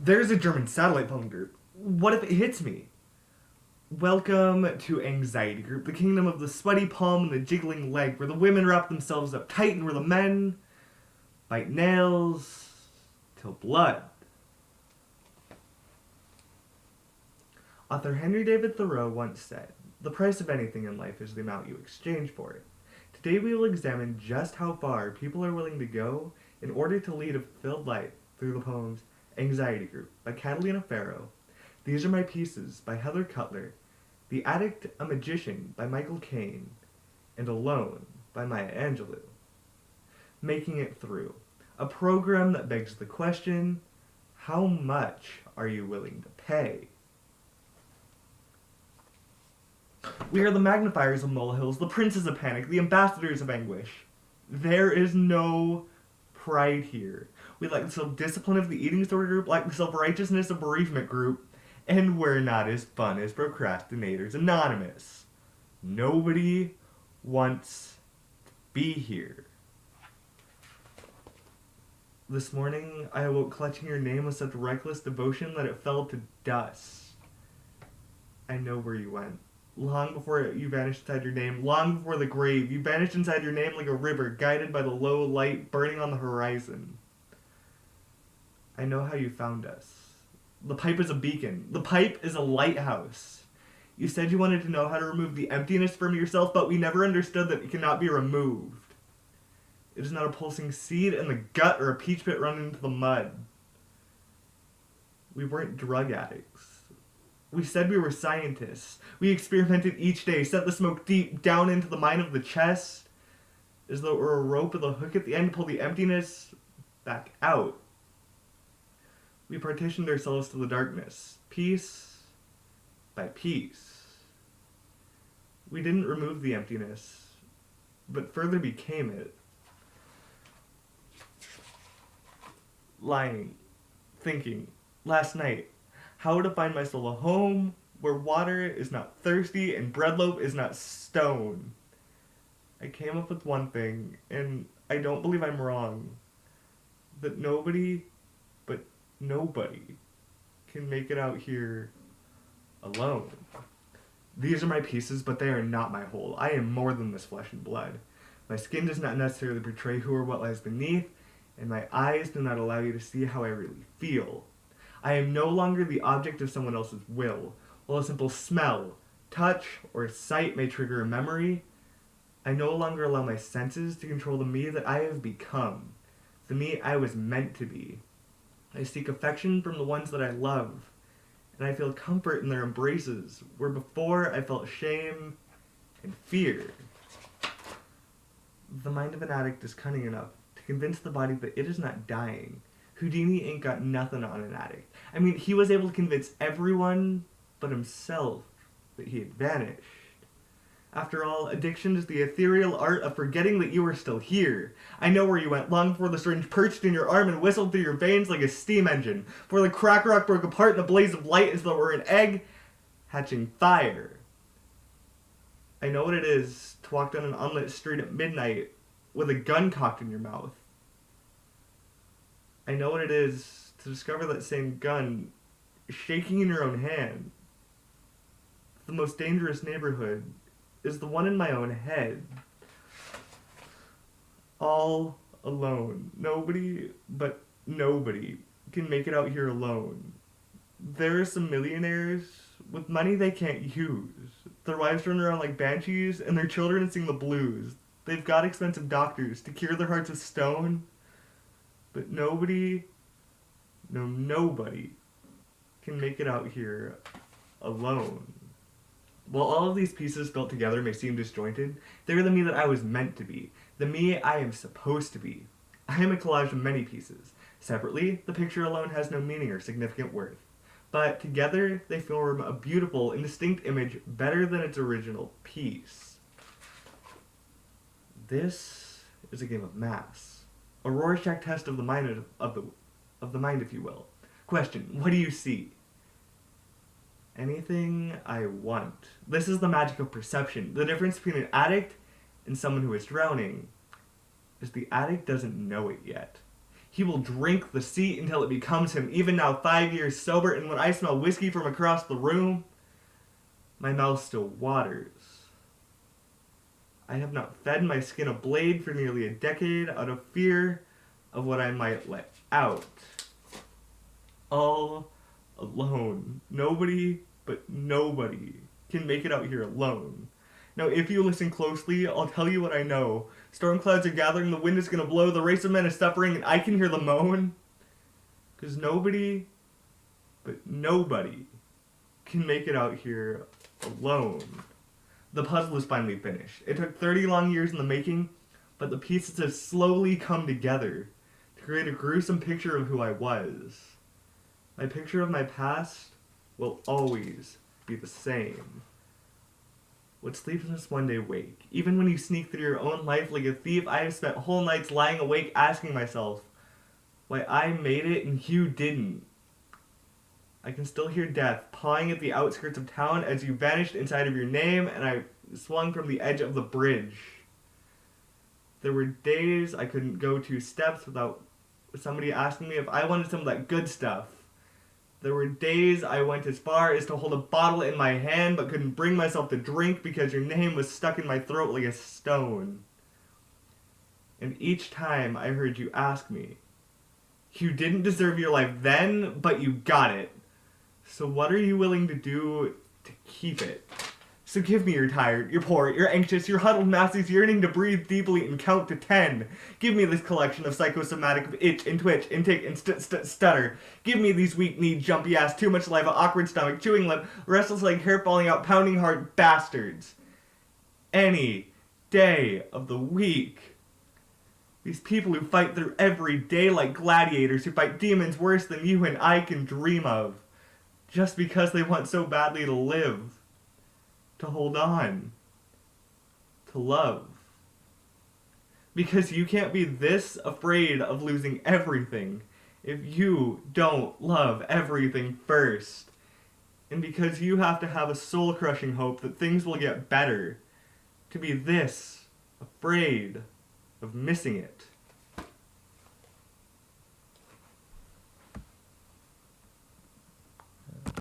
There's a German satellite phone group. What if it hits me? Welcome to Anxiety Group, the kingdom of the sweaty palm and the jiggling leg, where the women wrap themselves up tight and where the men bite nails till blood. Author Henry David Thoreau once said, "The price of anything in life is the amount you exchange for it." Today we will examine just how far people are willing to go in order to lead a fulfilled life through the poems Anxiety Group by Catalina Farrow, These Are My Pieces by Heather Cutler, The Addict, a Magician by Michael Caine, and Alone by Maya Angelou. Making It Through, a program that begs the question, how much are you willing to pay? We are the magnifiers of molehills, the princes of panic, the ambassadors of anguish. There is no pride here. We like the self-discipline of the eating disorder group, like the self-righteousness of bereavement group, and we're not as fun as Procrastinators Anonymous. Nobody wants to be here. This morning, I awoke clutching your name with such reckless devotion that it fell to dust. I know where you went. Long before you vanished inside your name, long before the grave, you vanished inside your name like a river, guided by the low light burning on the horizon. I know how you found us. The pipe is a beacon. The pipe is a lighthouse. You said you wanted to know how to remove the emptiness from yourself, but we never understood that it cannot be removed. It is not a pulsing seed in the gut or a peach pit run into the mud. We weren't drug addicts. We said we were scientists. We experimented each day, sent the smoke deep down into the mine of the chest, as though it were a rope with a hook at the end to pull the emptiness back out. We partitioned ourselves to the darkness, piece by piece. We didn't remove the emptiness, but further became it. Lying, thinking, last night, how to find myself a home where water is not thirsty and bread loaf is not stone. I came up with one thing, and I don't believe I'm wrong, that nobody can make it out here alone. These are my pieces, but they are not my whole. I am more than this flesh and blood. My skin does not necessarily portray who or what lies beneath, and my eyes do not allow you to see how I really feel. I am no longer the object of someone else's will. While a simple smell, touch, or sight may trigger a memory, I no longer allow my senses to control the me that I have become, the me I was meant to be. I seek affection from the ones that I love, and I feel comfort in their embraces, where before I felt shame and fear. The mind of an addict is cunning enough to convince the body that it is not dying. Houdini ain't got nothing on an addict. I mean, he was able to convince everyone but himself that he had vanished. After all, addiction is the ethereal art of forgetting that you are still here. I know where you went long before the syringe perched in your arm and whistled through your veins like a steam engine, before the crack rock broke apart in a blaze of light as though it were an egg hatching fire. I know what it is to walk down an unlit street at midnight with a gun cocked in your mouth. I know what it is to discover that same gun shaking in your own hand. The most dangerous neighborhood is the one in my own head. All alone. Nobody can make it out here alone. There are some millionaires with money they can't use. Their wives run around like banshees and their children sing the blues. They've got expensive doctors to cure their hearts of stone. But nobody can make it out here alone. While all of these pieces built together may seem disjointed, they're the me that I was meant to be, the me I am supposed to be. I am a collage of many pieces. Separately, the picture alone has no meaning or significant worth. But together, they form a beautiful and distinct image better than its original piece. This is a game of maths. A Rorschach test of the mind, of the mind, if you will. Question, what do you see? Anything I want. This is the magic of perception. The difference between an addict and someone who is drowning is the addict doesn't know it yet. He will drink the seat until it becomes him, even now 5 years sober, and when I smell whiskey from across the room, my mouth still waters. I have not fed my skin a blade for nearly a decade out of fear of what I might let out. All alone. Nobody but nobody can make it out here alone. Now, if you listen closely, I'll tell you what I know. Storm clouds are gathering, the wind is gonna blow, the race of men is suffering, and I can hear the moan. 'Cause nobody but nobody can make it out here alone. The puzzle is finally finished. It took 30 long years in the making, but the pieces have slowly come together to create a gruesome picture of who I was. My picture of my past will always be the same. What sleepless one day wake? Even when you sneak through your own life like a thief, I have spent whole nights lying awake asking myself why I made it and you didn't. I can still hear death pawing at the outskirts of town as you vanished inside of your name and I swung from the edge of the bridge. There were days I couldn't go 2 steps without somebody asking me if I wanted some of that good stuff. There were days I went as far as to hold a bottle in my hand but couldn't bring myself to drink because your name was stuck in my throat like a stone. And each time I heard you ask me, you didn't deserve your life then, but you got it. So what are you willing to do to keep it? So give me you're tired, you're poor, you're anxious, you're huddled masses yearning to breathe deeply and count to 10. Give me this collection of psychosomatic of itch and twitch, intake and stutter. Give me these weak-kneed, jumpy ass, too much saliva, awkward stomach, chewing lip, restless leg, hair falling out, pounding heart bastards. Any day of the week. These people who fight through every day like gladiators, who fight demons worse than you and I can dream of. Just because they want so badly to live, to hold on, to love. Because you can't be this afraid of losing everything if you don't love everything first. And because you have to have a soul-crushing hope that things will get better to be this afraid of missing it.